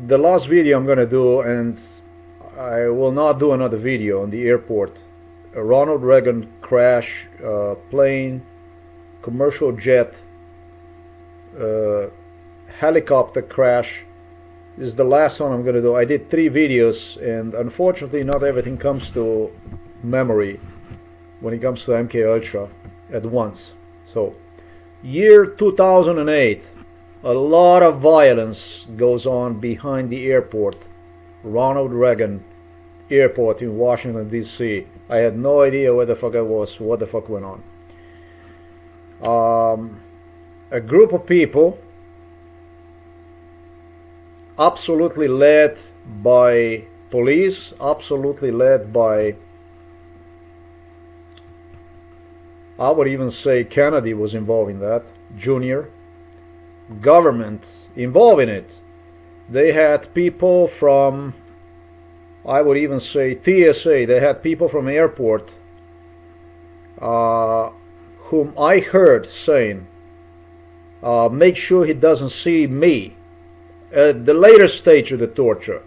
the last video I'm gonna do, and I will not do another video on the airport. A Ronald Reagan crash, plane, commercial jet, helicopter crash. This is the last one I'm gonna do. I did 3 videos, and unfortunately not everything comes to memory when it comes to MK Ultra at once. So, year 2008, a lot of violence goes on behind the airport, Ronald Reagan Airport in Washington DC. I had no idea where the fuck I was, what the fuck went on. A group of people, absolutely led by police, absolutely led by, I would even say Kennedy was involved in that, Junior. Government involved in it. They had people from, I would even say TSA, they had people from airport whom I heard saying, make sure he doesn't see me. At the later stage of the torture.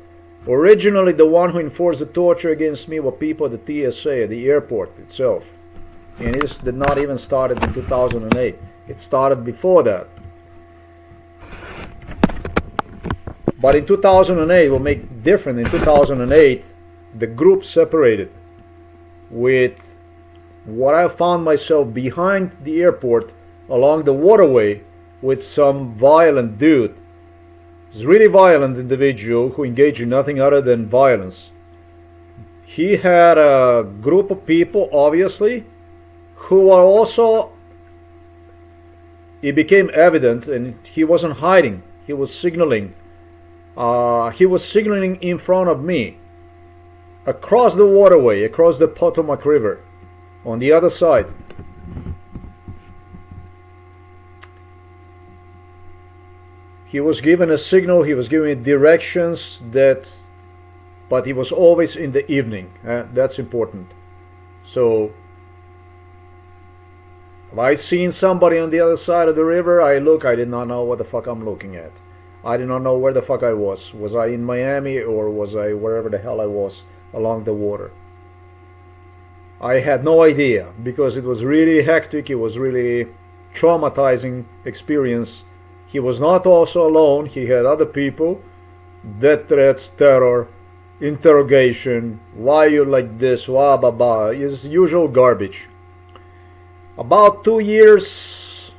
Originally the one who enforced the torture against me were people at the TSA, at the airport itself. And this did not even start in 2008. It started before that. But in 2008, will make different. In 2008, the group separated with what I found myself behind the airport along the waterway with some violent dude. He's a really violent individual who engaged in nothing other than violence. He had a group of people, obviously, who are also, it became evident, and he wasn't hiding, he was signaling. He was signaling in front of me, across the waterway, across the Potomac River, on the other side. He was given a signal, he was giving directions, but he was always in the evening. That's important. So, if I seen somebody on the other side of the river, I did not know what the fuck I'm looking at. I did not know where the fuck I was. Was I in Miami or was I wherever the hell I was along the water? I had no idea because it was really hectic. It was really traumatizing experience. He was not also alone. He had other people. Death threats, terror, interrogation. Why you like this? Wah, bah, bah. It's usual garbage. About 2 years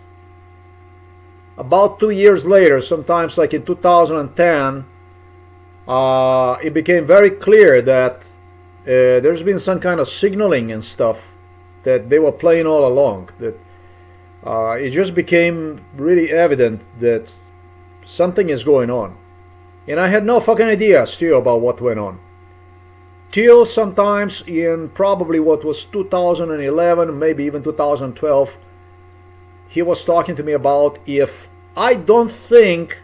later, sometimes like in 2010, it became very clear that there's been some kind of signaling and stuff that they were playing all along. That it just became really evident that something is going on. And I had no fucking idea still about what went on. Till sometimes in probably what was 2011, maybe even 2012, he was talking to me about if I don't think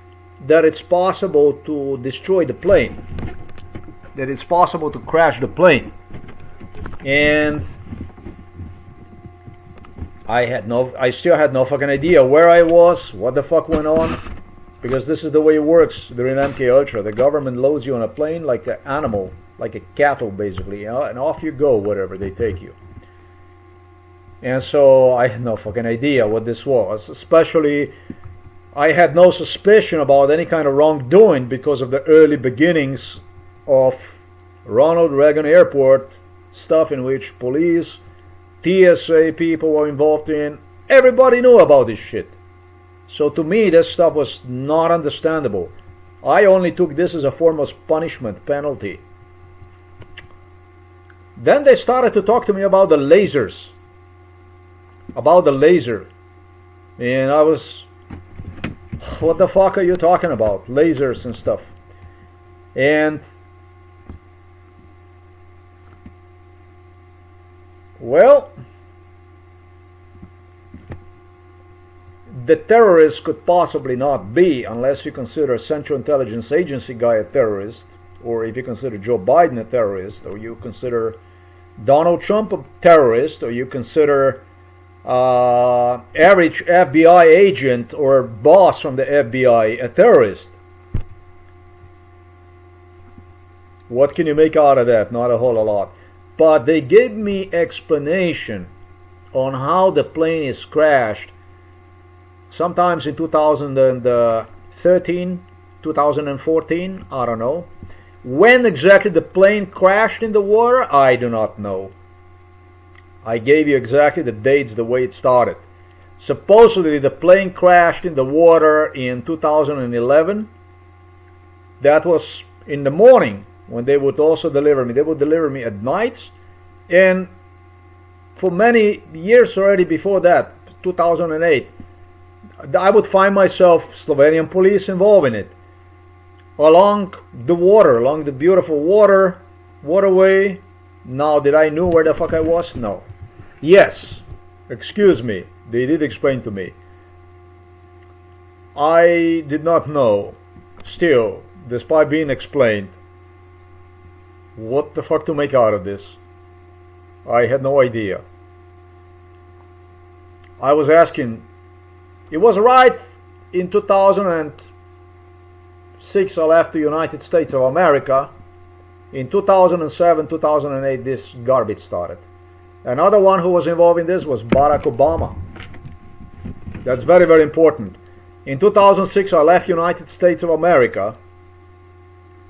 that it's possible to destroy the plane, that it's possible to crash the plane. And I still had no fucking idea where I was, what the fuck went on, because this is the way it works during MK Ultra. The government loads you on a plane like an animal, like a cattle basically, you know, and off you go wherever they take you. And so I had no fucking idea what this was. Especially, I had no suspicion about any kind of wrongdoing because of the early beginnings of Ronald Reagan Airport stuff, in which police, TSA people were involved in. Everybody knew about this shit. So to me, this stuff was not understandable. I only took this as a form of punishment, penalty. Then they started to talk to me about the lasers. About the laser. And I was, what the fuck are you talking about? Lasers and stuff. And, well, the terrorist could possibly not be, unless you consider a Central Intelligence Agency guy a terrorist, or if you consider Joe Biden a terrorist, or you consider Donald Trump a terrorist, or you consider average FBI agent or boss from the FBI a terrorist. What can you make out of that? Not a whole lot. But they gave me explanation on how the plane is crashed. Sometimes in 2013, 2014, I don't know. When exactly the plane crashed in the water, I do not know. I gave you exactly the dates, the way it started. Supposedly the plane crashed in the water in 2011. That was in the morning when they would also deliver me. They would deliver me at nights. And for many years already before that, 2008, I would find myself Slovenian police involved in it. Along the water, along the beautiful waterway. Now, did I know where the fuck I was? No. Yes, excuse me, they did explain to me. I did not know, still, despite being explained, what the fuck to make out of this. I had no idea. I was asking, it was right in 2006 I left the United States of America. In 2007, 2008 this garbage started. Another one who was involved in this was Barack Obama. That's very, very important. In 2006 I left United States of America.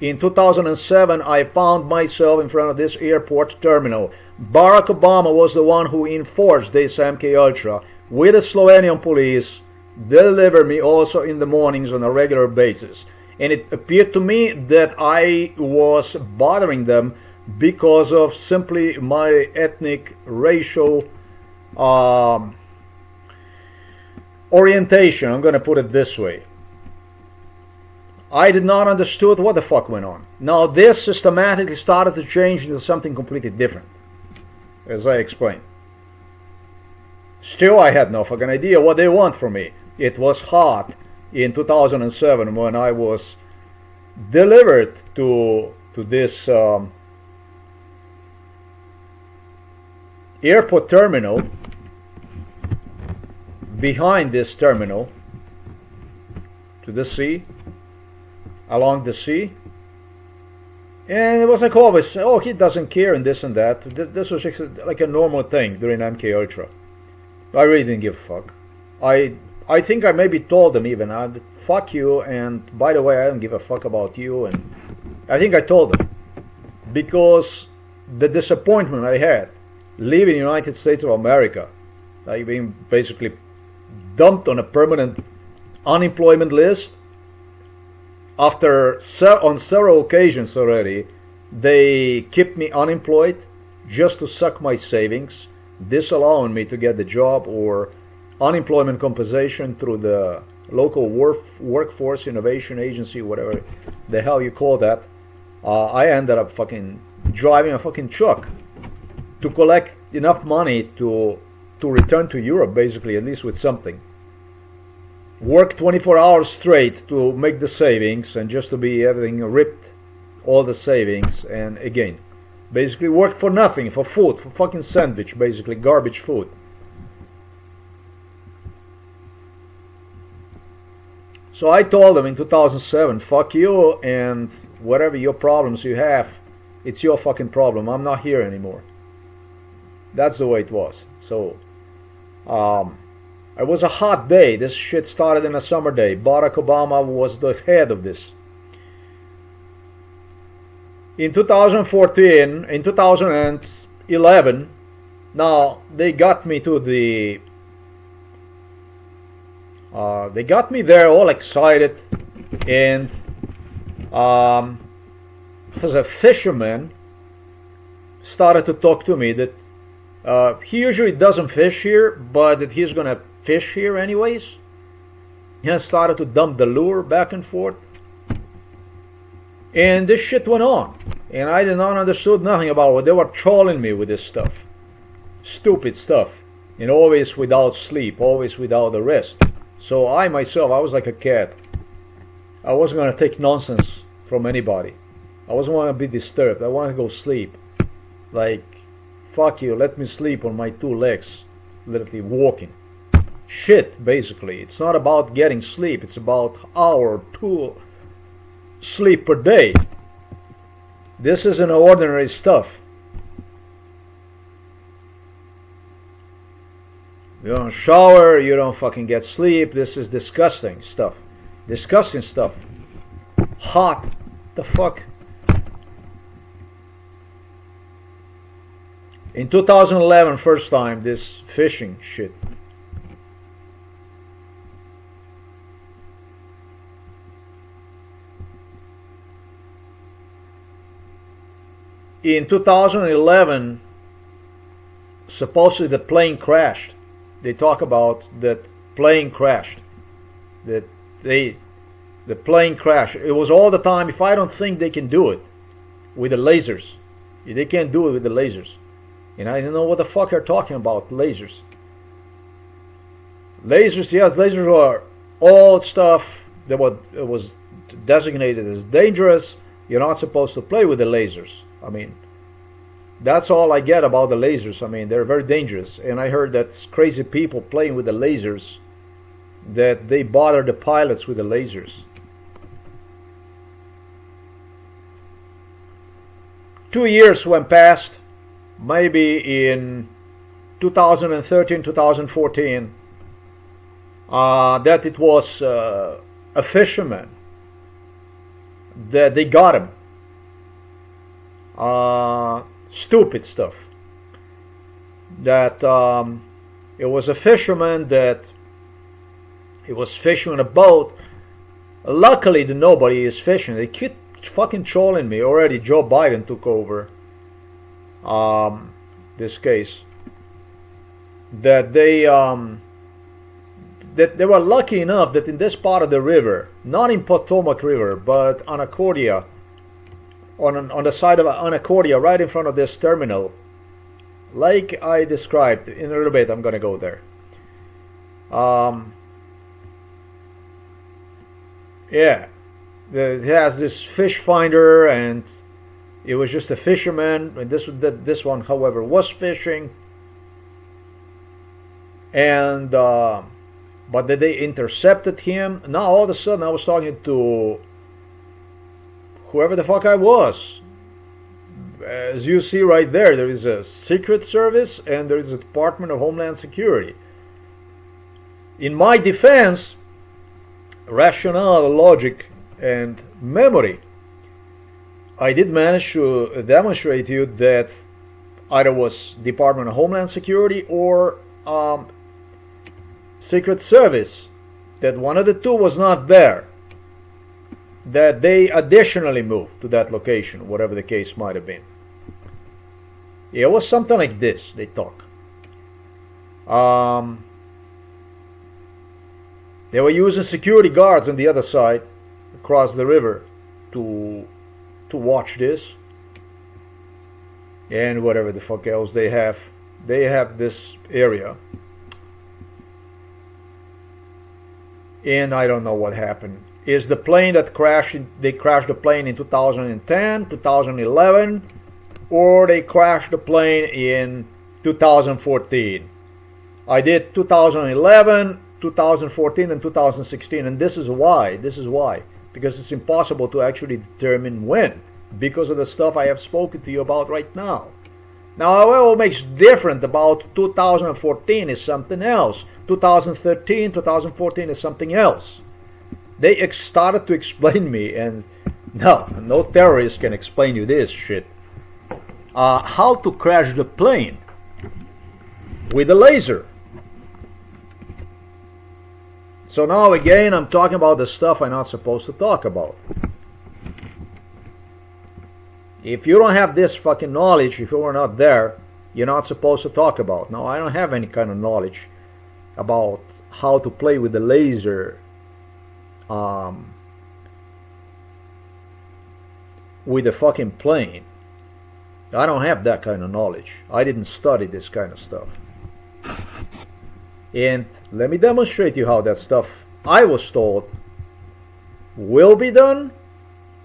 In 2007 I found myself in front of this airport terminal. Barack Obama was the one who enforced this MK Ultra with the Slovenian police, delivered me also in the mornings on a regular basis. And it appeared to me that I was bothering them because of simply my ethnic, racial orientation. I'm going to put it this way. I did not understood what the fuck went on. Now this systematically started to change into something completely different, as I explained. Still, I had no fucking idea what they want from me. It was hot in 2007 when I was delivered to this airport terminal. Behind this terminal, to the sea, along the sea. And it was like always, oh, he doesn't care and this and that. This was like a normal thing during MK Ultra. I really didn't give a fuck. I think I maybe told them even, fuck you, and by the way, I don't give a fuck about you. And I think I told them. Because the disappointment I had leaving the United States of America, like being basically dumped on a permanent unemployment list. After on several occasions already, they kept me unemployed just to suck my savings, disallowing me to get the job or unemployment compensation through the local workforce innovation agency, whatever the hell you call that. I ended up fucking driving a fucking truck to collect enough money to return to Europe, basically, at least with something. Work 24 hours straight to make the savings and just to be everything ripped, all the savings, and again, basically work for nothing, for food, for fucking sandwich, basically garbage food. So I told them in 2007, fuck you, and whatever your problems you have, it's your fucking problem. I'm not here anymore. That's the way it was. So, it was a hot day. This shit started in a summer day. Barack Obama was the head of this. In 2014, in 2011, now they got me to the... they got me there all excited, and as a fisherman started to talk to me that he usually doesn't fish here, but that he's gonna fish here anyways. He started to dump the lure back and forth, and this shit went on, and I did not understood nothing about it. They were trolling me with this stuff, stupid stuff, and always without sleep, always without a rest. So I myself, I was like a cat. I wasn't gonna take nonsense from anybody. I wasn't want to be disturbed. I want to go sleep. Like, fuck you, let me sleep on my two legs, literally walking. Shit, basically. It's not about getting sleep. It's about hour or two sleep per day. This isn't ordinary stuff. You don't shower, you don't fucking get sleep. This is disgusting stuff. Disgusting stuff. Hot. The fuck? In 2011, first time, this fishing shit. In 2011, supposedly the plane crashed. They talk about that plane crashed. That the plane crashed. It was all the time. If I don't think they can do it with the lasers, they can't do it with the lasers. And I don't know what the fuck they're talking about. Lasers. Lasers, yes, lasers are all stuff that was designated as dangerous. You're not supposed to play with the lasers. I mean, that's all I get about the lasers. I mean, they're very dangerous. And I heard that crazy people playing with the lasers, that they bother the pilots with the lasers. 2 years went past, maybe in 2013, 2014, that it was a fisherman, that they got him. Stupid stuff. That it was a fisherman that he was fishing on a boat. Luckily, nobody is fishing. They keep fucking trolling me. Already Joe Biden took over this case. That they were lucky enough that in this part of the river, not in Potomac River, but on Anacordia, on the side of Anacordia, right in front of this terminal, like I described. In a little bit I'm gonna go there. Yeah, it has this fish finder, and it was just a fisherman, and this one, however, was fishing, and but they intercepted him. Now all of a sudden I was talking to whoever the fuck I was. As you see right there, there is a Secret Service and there is a Department of Homeland Security. In my defense, rationale, logic, and memory, I did manage to demonstrate to you that either was Department of Homeland Security or Secret Service, that one of the two was not there, that they additionally moved to that location, whatever the case might have been. It was something like this, they talk. They were using security guards on the other side, across the river, to watch this. And whatever the fuck else they have this area. And I don't know what happened. Is the plane that crashed, they crashed the plane in 2010, 2011, or they crashed the plane in 2014. I did 2011, 2014, and 2016, and this is why. Because it's impossible to actually determine when, because of the stuff I have spoken to you about right now. Now, what makes different about 2014 is something else. 2013, 2014 is something else. They started to explain me, and no terrorist can explain you this shit. How to crash the plane with a laser. So now again, I'm talking about the stuff I'm not supposed to talk about. If you don't have this fucking knowledge, if you were not there, you're not supposed to talk about. Now, I don't have any kind of knowledge about how to play with the laser with a fucking plane. I don't have that kind of knowledge. I didn't study this kind of stuff. And let me demonstrate you how that stuff I was told will be done,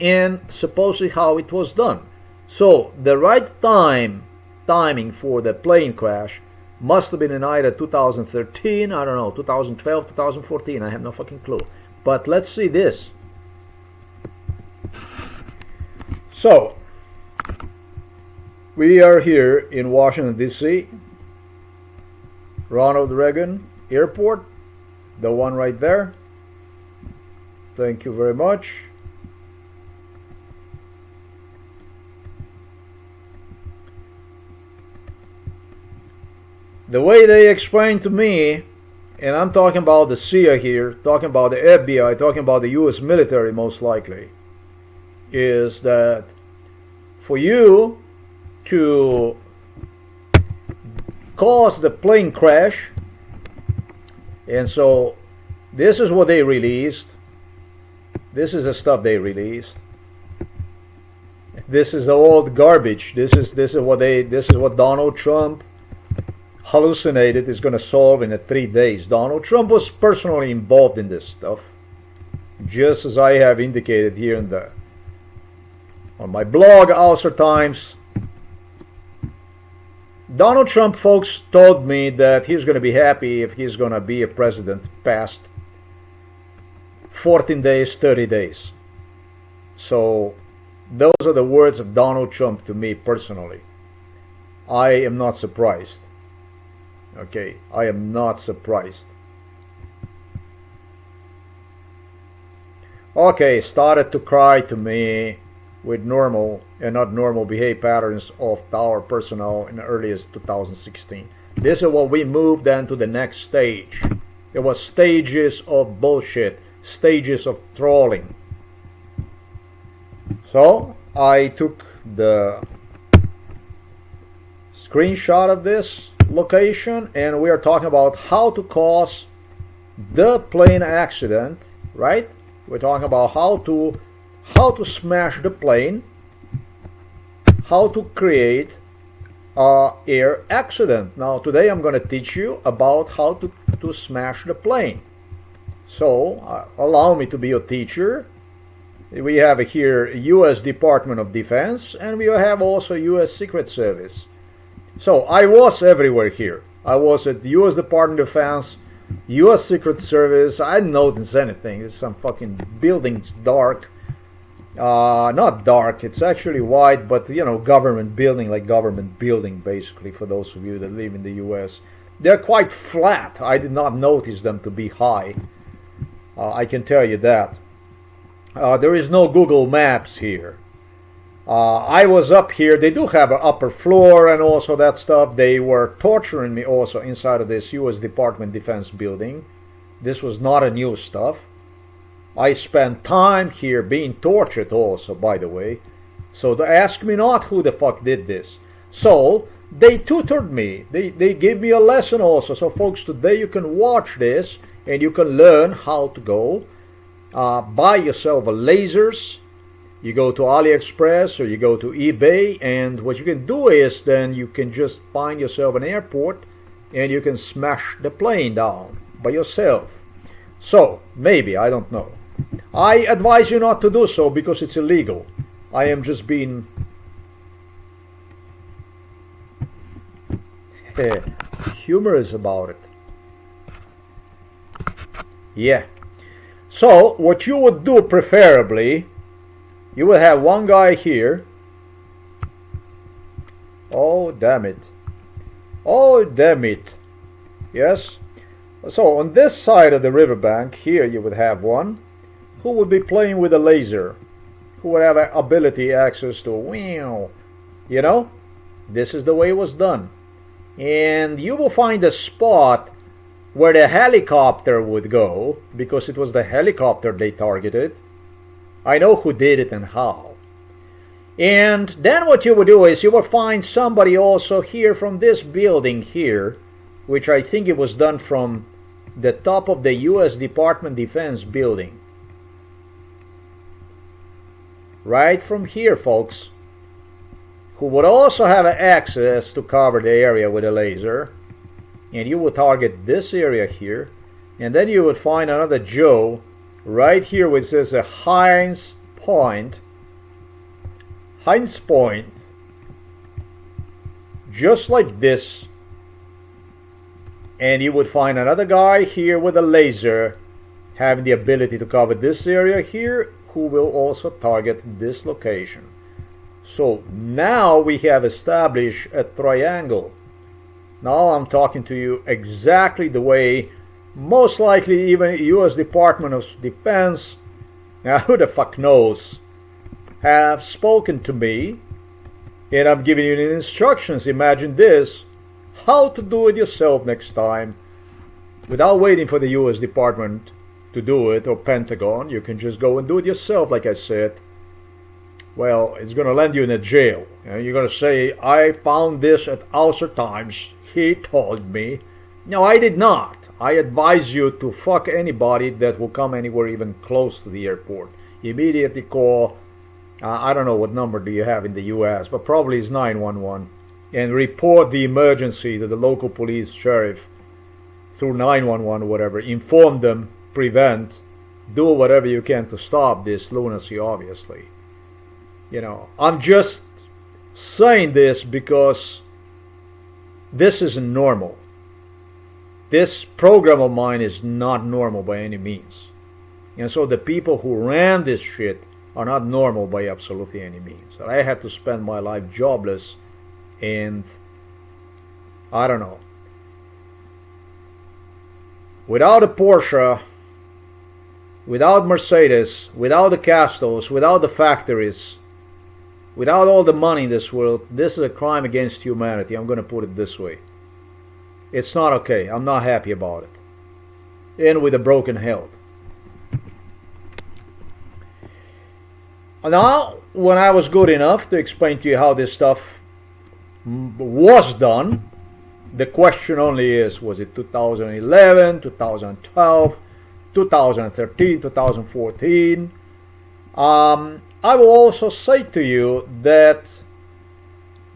and supposedly how it was done. So the right timing for the plane crash must have been in either 2013, I don't know, 2012, 2014, I have no fucking clue. But let's see this. So We are here in Washington, D.C., Ronald Reagan Airport, the one right there. Thank you very much. The way they explained to me, and I'm talking about the CIA here, talking about the FBI, talking about the US military most likely, is that for you to cause the plane crash, and so this is what they released. This is the stuff they released. This is the old garbage. This is what Donald Trump hallucinated is going to solve in 3 days. Donald Trump was personally involved in this stuff, just as I have indicated here on my blog, Ulcer Times. Donald Trump folks told me that he's going to be happy if he's going to be a president past 14 days, 30 days. So those are the words of Donald Trump to me personally. I am not surprised. Okay, I am not surprised. Okay, started to cry to me with normal and not normal behavior patterns of tower personnel in the earliest 2016. This is what we moved then to the next stage. It was stages of bullshit, stages of trolling. So I took the screenshot of this location, and we are talking about how to cause the plane accident, right? We're talking about how to smash the plane, how to create an air accident. Now today I'm going to teach you about how to smash the plane. So allow me to be your teacher. We have here U.S. Department of Defense, and we have also U.S. Secret Service. So I was everywhere here. I was at the U.S. Department of Defense, U.S. Secret Service. I didn't notice anything. It's some fucking buildings dark. Not dark, it's actually white, but you know, government building, like government building basically, for those of you that live in the U.S. They're quite flat. I did not notice them to be high. I can tell you that. There is no Google Maps here. I was up here. They do have an upper floor and also that stuff. They were torturing me also inside of this U.S. Department of Defense building. This was not a new stuff. I spent time here being tortured also, by the way. So ask me not who the fuck did this. So they tutored me. They gave me a lesson also. So folks, today you can watch this and you can learn how to go buy yourself a lasers. You go to AliExpress or you go to eBay, and what you can do is then you can just find yourself an airport and you can smash the plane down by yourself. So maybe, I don't know. I advise you not to do so because it's illegal. I am just being humorous about it. Yeah. So what you would do preferably, you will have one guy here. Oh, damn it. Oh, damn it. Yes. So on this side of the riverbank, here you would have one who would be playing with a laser, who would have ability access to, you know, this is the way it was done. And you will find a spot where the helicopter would go, because it was the helicopter they targeted. I know who did it and how. And then what you would do is you will find somebody also here from this building here, which I think it was done from the top of the U.S. Department of Defense building. Right from here, folks, who would also have access to cover the area with a laser. And you would target this area here. And then you would find another Joe right here which says a Heinz Point. Heinz Point. Just like this. And you would find another guy here with a laser having the ability to cover this area here, who will also target this location. So now we have established a triangle. Now I'm talking to you exactly the way most likely even US Department of Defense, now who the fuck knows, have spoken to me, and I'm giving you the instructions. Imagine this, how to do it yourself next time without waiting for the US Department to do it or Pentagon. You can just go and do it yourself, like I said. Well, it's going to land you in a jail. You're going to say, I found this at Outer Times. He told me. No, I did not. I advise you to fuck anybody that will come anywhere even close to the airport. Immediately call, I don't know what number do you have in the US, but probably it's 911. And report the emergency to the local police, sheriff, through 911 or whatever. Inform them, prevent, do whatever you can to stop this lunacy, obviously. I'm just saying this because this isn't normal. This program of mine is not normal by any means. And so the people who ran this shit are not normal by absolutely any means. I had to spend my life jobless and, I don't know, without a Porsche, without Mercedes, without the castles, without the factories, without all the money in this world. This is a crime against humanity. I'm going to put it this way. It's not okay. I'm not happy about it. And with a broken health. Now, when I was good enough to explain to you how this stuff was done, the question only is, was it 2011, 2012, 2013, 2014? I will also say to you that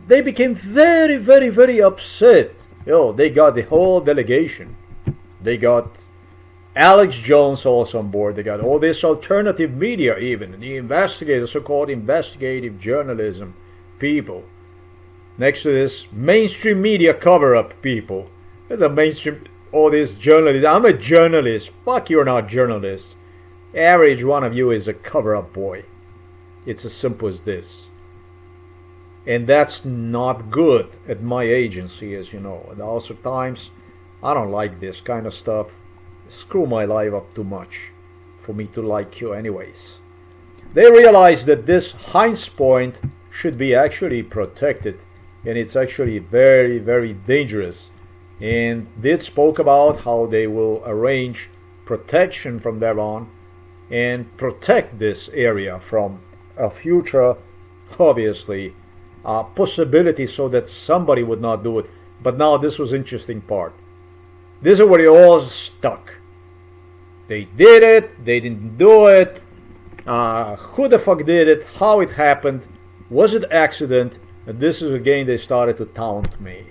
they became very, very, very upset. They got the whole delegation. They got Alex Jones also on board. They got all this alternative media even. The investigators, so-called investigative journalism people. Next to this mainstream media cover-up people. There's a mainstream, all this journalism. I'm a journalist. Fuck, you're not journalist. Average one of you is a cover-up boy. It's as simple as this. And that's not good at my agency, as you know. At the Ulster Times, I don't like this kind of stuff. Screw my life up too much for me to like you anyways. They realize that this Heinz Point should be actually protected. And it's actually very, very dangerous. And they spoke about how they will arrange protection from there on and protect this area from a future, obviously, possibility so that somebody would not do it. But now this was interesting part. This is where it all stuck. They did it, they didn't do it, who the fuck did it, how it happened, was it accident? And this is again they started to taunt me.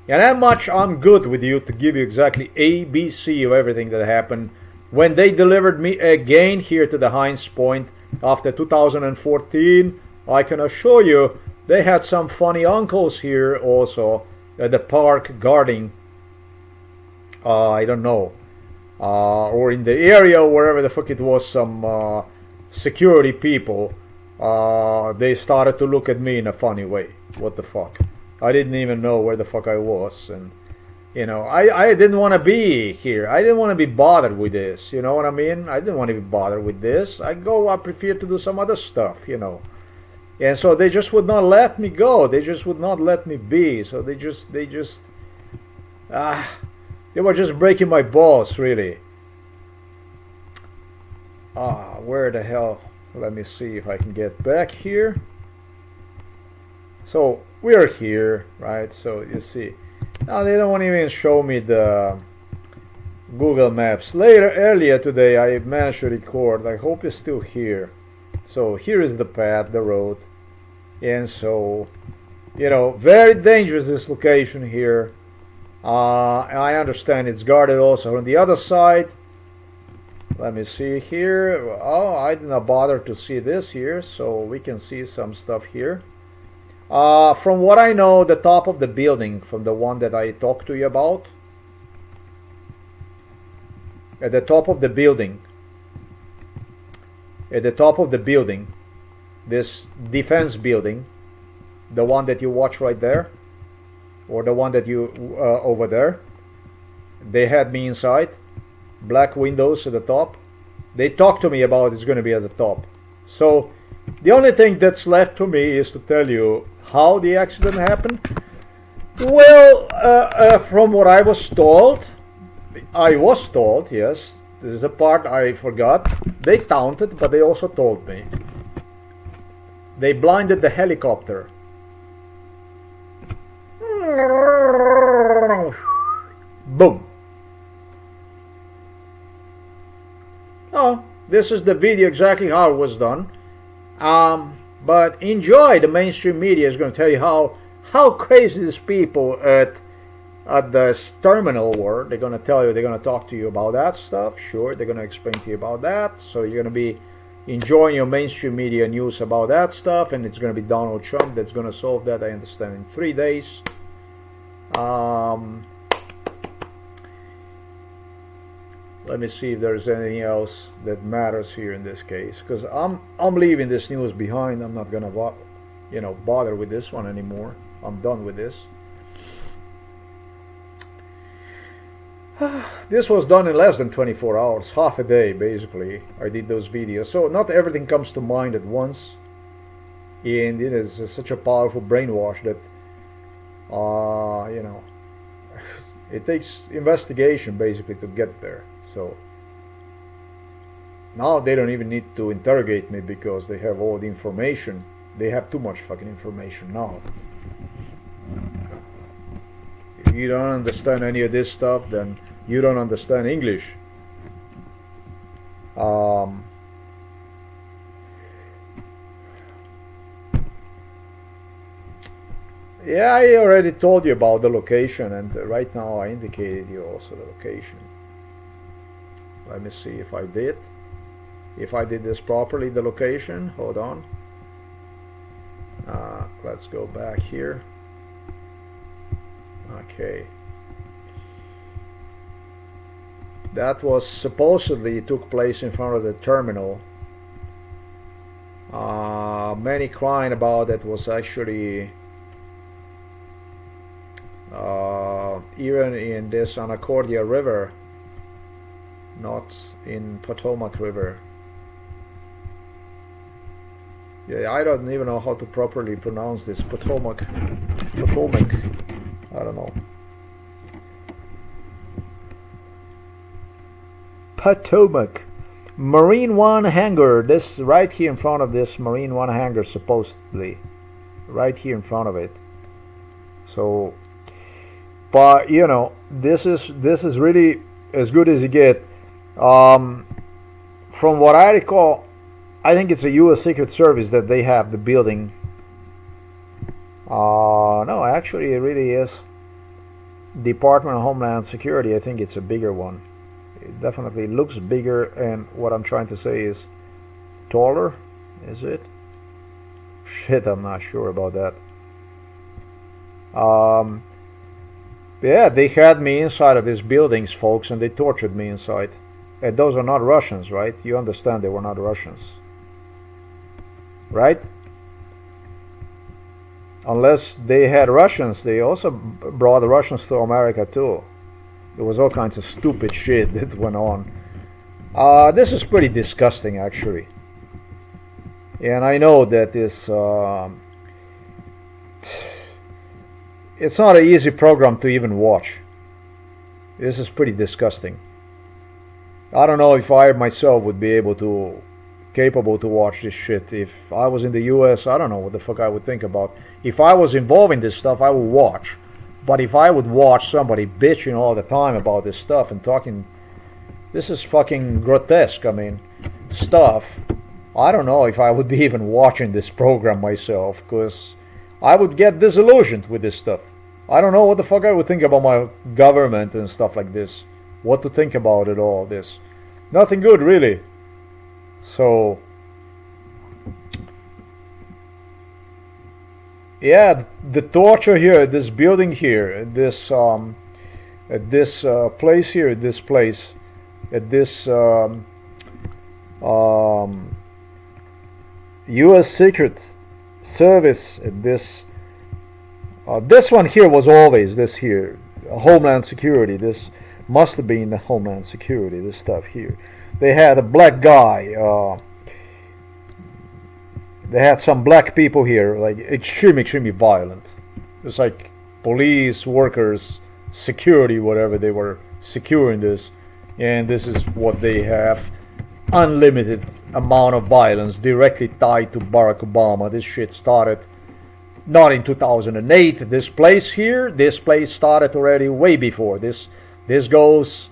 And that much I'm good with you to give you exactly A, B, C of everything that happened when they delivered me again here to the Heinz Point after 2014. I can assure you they had some funny uncles here also at the park guarding, I don't know, or in the area, wherever the fuck it was, some security people. They started to look at me in a funny way. What the fuck? I didn't even know where the fuck I was. And, I didn't want to be here. I didn't want to be bothered with this. You know what I mean? I didn't want to be bothered with this. I prefer to do some other stuff, And so they just would not let me go. They just would not let me be. So they were just breaking my balls, really. Where the hell? Let me see if I can get back here. So we're here, right? So you see, now they don't want to even show me the Google Maps. Earlier today, I managed to record. I hope it's still here. So here is the path, the road, and so, very dangerous this location here. I understand it's guarded also on the other side. Let me see here. Oh, I did not bother to see this here, so we can see some stuff here. From what I know, the top of the building, from the one that I talked to you about, at the top of the building, this defense building, the one that you watch right there, or the one that you over there. They had me inside, black windows at the top. They talked to me about it's going to be at the top. So the only thing that's left for me is to tell you how the accident happened. Well, from what I was told, yes, this is a part I forgot. They counted, but they also told me. They blinded the helicopter. Boom. Oh, this is the video exactly how it was done. But enjoy. The mainstream media is going to tell you how crazy these people at the terminal were. They're going to tell you, they're going to talk to you about that stuff. Sure, they're going to explain to you about that. So you're going to be enjoying your mainstream media news about that stuff, and it's going to be Donald Trump that's going to solve that, I understand, in 3 days. Let me see if there's anything else that matters here in this case, because I'm leaving this news behind. I'm not gonna bother with this one anymore. I'm done with this. This was done in less than 24 hours, half a day basically. I did those videos, so not everything comes to mind at once, and it is such a powerful brainwash that it takes investigation basically to get there. So now they don't even need to interrogate me because they have all the information. They have too much fucking information now. If you don't understand any of this stuff, then you don't understand English. Yeah, I already told you about the location, and right now I indicated you also the location. Let me see if I did. If I did this properly, the location. Hold on. Let's go back here. Okay. That was supposedly took place in front of the terminal. Many crying about it was actually even in this Anacordia River, not in Potomac River. Yeah, I don't even know how to properly pronounce this. Potomac. I don't know. Potomac. Marine One hangar. This right here in front of this Marine One hangar, supposedly. Right here in front of it. So, but this is really as good as you get. From what I recall, I think it's a U.S. Secret Service that they have the building. No, actually it really is Department of Homeland Security. I think it's a bigger one. It definitely looks bigger, and what I'm trying to say is taller. Is it? Shit, I'm not sure about that. Yeah, they had me inside of these buildings, folks, and they tortured me inside. And those are not Russians, right? You understand they were not Russians, right? Unless they had Russians, they also brought the Russians to America too. There was all kinds of stupid shit that went on. This is pretty disgusting, actually. And I know that this it's not an easy program to even watch. This is pretty disgusting. I don't know if I myself would be capable to watch this shit. If I was in the US, I don't know what the fuck I would think about. If I was involved in this stuff, I would watch. But if I would watch somebody bitching all the time about this stuff and talking, this is fucking grotesque. I mean, stuff. I don't know if I would be even watching this program myself, because I would get disillusioned with this stuff. I don't know what the fuck I would think about my government and stuff like this. What to think about it all, this. Nothing good, really. So, yeah, the torture here, this building here, this at this place here, at this place, at this U.S. Secret Service, at this This one here was always this here, Homeland Security. This must have been the Homeland Security, this stuff here. They had a black guy. They had some black people here, like extremely violent. It's like police, workers, security, whatever, they were securing this. And this is what they have. Unlimited amount of violence directly tied to Barack Obama. This shit started not in 2008. This place here, this place started already way before. This goes,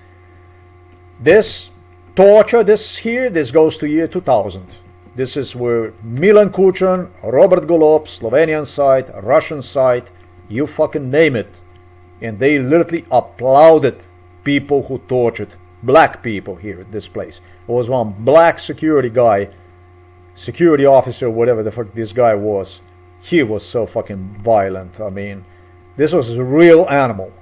this torture, this goes to year 2000. This is where Milan Kuchan, Robert Golob, Slovenian side, Russian side, you fucking name it. And they literally applauded people who tortured black people here at this place. There was one black security guy, security officer, whatever the fuck this guy was. He was so fucking violent. I mean, this was a real animal.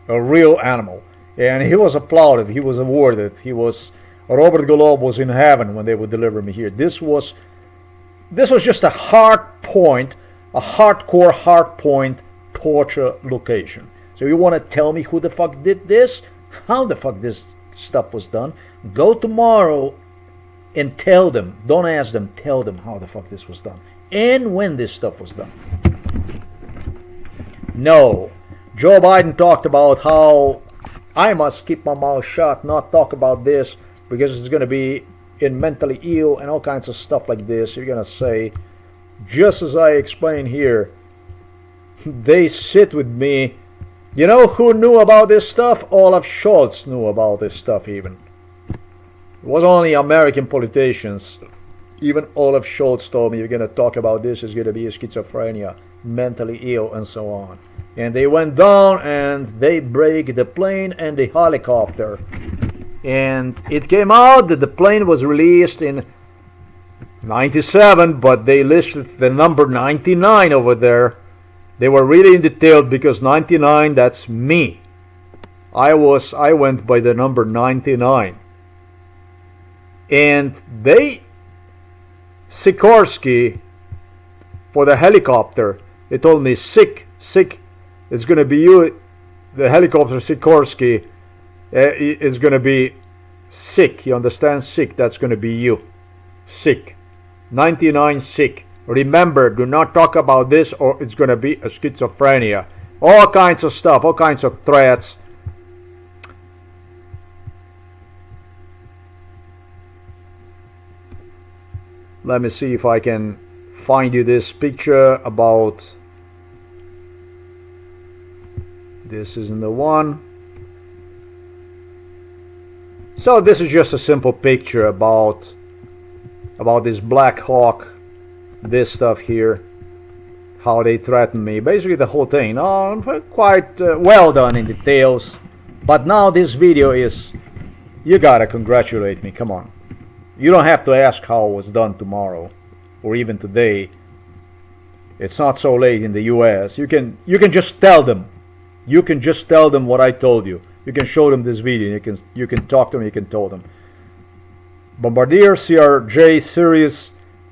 A real animal. And he was applauded. He was awarded. Robert Golob was in heaven when they would deliver me here. This was just a hard point, a hardcore hard point torture location. So you want to tell me who the fuck did this? How the fuck this stuff was done? Go tomorrow and tell them. Don't ask them, tell them how the fuck this was done. And when this stuff was done. No. Joe Biden talked about how I must keep my mouth shut, not talk about this, because it's going to be in mentally ill and all kinds of stuff like this. You're going to say, just as I explained here, they sit with me. You know who knew about this stuff? Olaf Scholz knew about this stuff even. It wasn't only American politicians. Even Olaf Scholz told me, you're going to talk about this, it's going to be a schizophrenia, mentally ill, and so on. And they went down and they break the plane and the helicopter. And it came out that the plane was released in 97, but they listed the number 99 over there. They were really in detail because 99, that's me. I went by the number 99. And Sikorsky, for the helicopter, they told me, sick, it's going to be you. The helicopter Sikorsky is going to be sick. You understand? Sick, that's going to be you. Sick. 99 sick. Remember, do not talk about this or it's going to be a schizophrenia. All kinds of stuff, all kinds of threats. Let me see if I can find you this picture about... This isn't the one. So this is just a simple picture about this Black Hawk, this stuff here, how they threatened me. Basically the whole thing. Quite well done in details. But now this video is... You gotta congratulate me, come on. You don't have to ask how it was done tomorrow or even today. It's not so late in the US. You can just tell them. You can just tell them what I told you. You can show them this video. You can talk to them. You can tell them. Bombardier CRJ series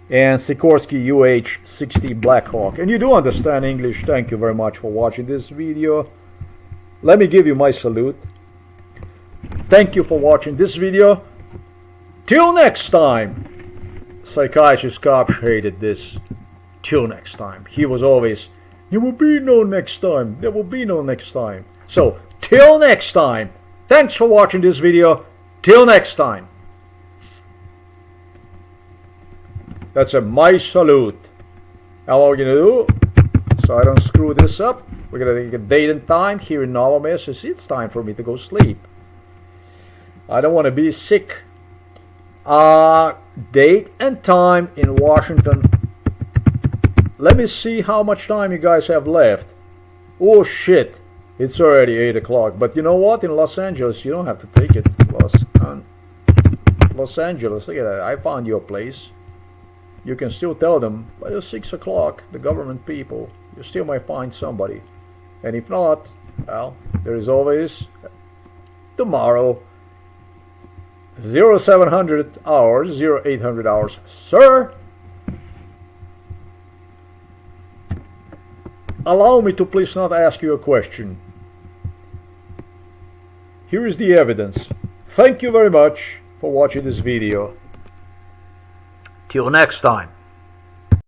and Sikorsky UH-60 Black Hawk. And you do understand English. Thank you very much for watching this video. Let me give you my salute. Thank you for watching this video. Till next time. Psychiatrist Kopch hated this. Till next time. He was always, there will be no next time. There will be no next time. So, till next time. Thanks for watching this video. Till next time. That's a my salute. Now what we're going to do, so I don't screw this up, we're going to take a date and time here in Novomesis. It's time for me to go sleep. I don't want to be sick. Date and time in Washington. Let me see how much time you guys have left. Oh shit, it's already 8 o'clock. But you know what? In Los Angeles, you don't have to take it. Los Angeles, look at that. I found your place. You can still tell them, by 6 o'clock, the government people, you still might find somebody. And if not, well, there is always tomorrow. 0700 hours, 0800 hours. Sir, allow me to please not ask you a question. Here is the evidence. Thank you very much for watching this video. Till next time.